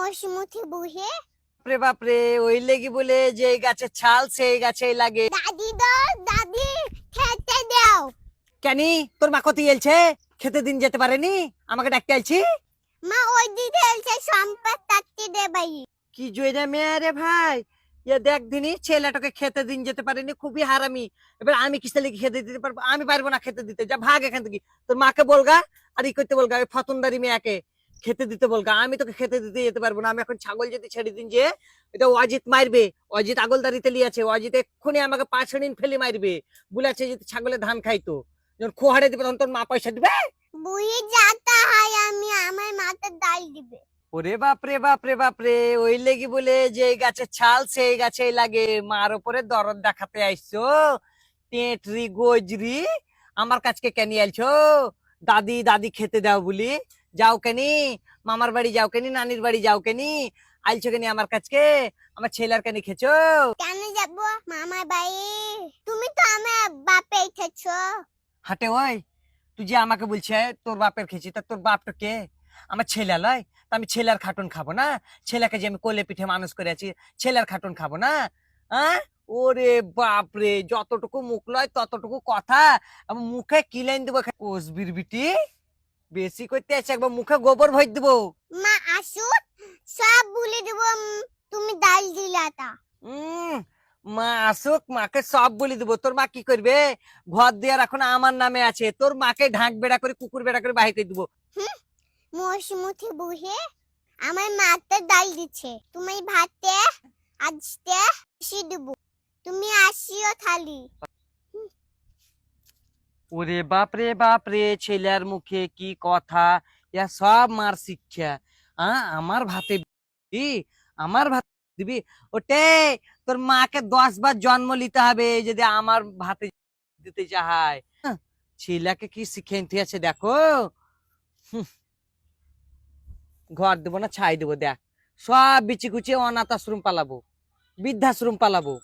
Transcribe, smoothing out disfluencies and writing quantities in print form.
মশমুখে বসে বাপরে বাপরে, ওই লেগি বলে যে এই গাছের ছাল সেই গাছেই লাগে। দাদি দাও দাদি খেতে দাও। কেনি তোর মা কত এলছে, খেতে দিন যেতে পারেনি, আমাকে ডাকতে আইছি। মা ওই দিদি এলছে সম্পদ তাত্তি দে ভাই। কি জয়রা মেয়ে রে ভাই, এ দেখ দিনই ছেলেটাকে খেতে দিন যেতে পারেনি, খুবই হারামি। এবার আমি কিসে লেগে খেতে দিতে পারবো? আমি পারবো না খেতে দিতে, যা ভাগ এখান থেকে। তোর মাকে বলগা আর ই করতে বলগা, ওই ফতনদারি মেয়েকে খেতে দিতে বলগা। আমি তোকে খেতে দিতে যেতে পারবো না। আমি এখন ছাগল যদি ছেড়ে দিন যে এটা অজিত মারবে, অজিত আগলদারিতে লিয়েছে, অজিত এক্ষুনি আমাকে 5 ফেলে মারবে। বলেছে যদি ছাগলে ধান খাইতো, যখন খোহাড়ে দিবে তখন তোর মা পয়সা দিবে। বুই যাতা হয় আমি আমার মাথার ডাল দিবে। ওরে বাপরে বাপরে বাপরে, ওই লেগি বলে যে এই গাছের ছাল সেই গাছেই লাগে। মার উপরে দরদ দেখাতে আইছো, টেটরি গজরি আমার কাছকে কেন আইছো? দাদি দাদি খেতে দাও বলি যাও কেনি, মামার বাড়ি যাও কেনি, নানির বাড়ি যাও কেনি, আইছো কেনি আমার কাছকে? আমার ছেলের কেনি খেছো? কেন যাবো মামার বাড়ি? তুমি তো আমার বাপে খেছো। হাটে ওই তুই যে আমাকে বলছে তোর বাপের খেয়েছি, তা তোর বাপটা কে? আমার ছেলে লয়? তা আমি ছেলের খাটুন খাবো না? ছেলেকে যে আমি কোলে পিঠে মানুষ করে আছি, ছেলের খাটুন খাবো না? হ্যাঁ? ওরে বাপরে, যতটুকু মুখ লয় ততটুকু কথা। আমি মুখে কি লাইন দেবো? কোসবির বিটি বেশি করতে আছে, একবার মুখে গোবর ভর দেবো। মা আসুন সব ভুলে দেবো। তুমি ডাল দিলাতা। উম মা আসুক, মাকে সব বলে দেবো। তোর মা কি করবে? ঘর দেওয়ার এখন আমার নামে আছে, তোর মাকে ঢাক বেড়া করে কুকুর বেড়া করে বাহির করে দেবো। মশমুখে বসে আমার মাথার ডাল দিচ্ছে। তুমি ভাতে আজকে বেশি দেবো। তুমি আসিও থালি। ওরে বাপরে বাপরে, ছেলের মুখে কি কথা! ইয়া সব মার শিক্ষা। আমার ভাতে দিবি, আমার ভাত দিবি? ওটে তোর মাকে 10 বার জন্ম নিতে হবে যদি আমার ভাতে দিতে চায়। ছেলেকে কি শিখে আছে দেখো। হুঁ, ঘর দেবো না ছাই দেবো, দেখ সব বিচি কুচি অনাথ আশ্রম পালাবো, বৃদ্ধাশ্রম পালাবো।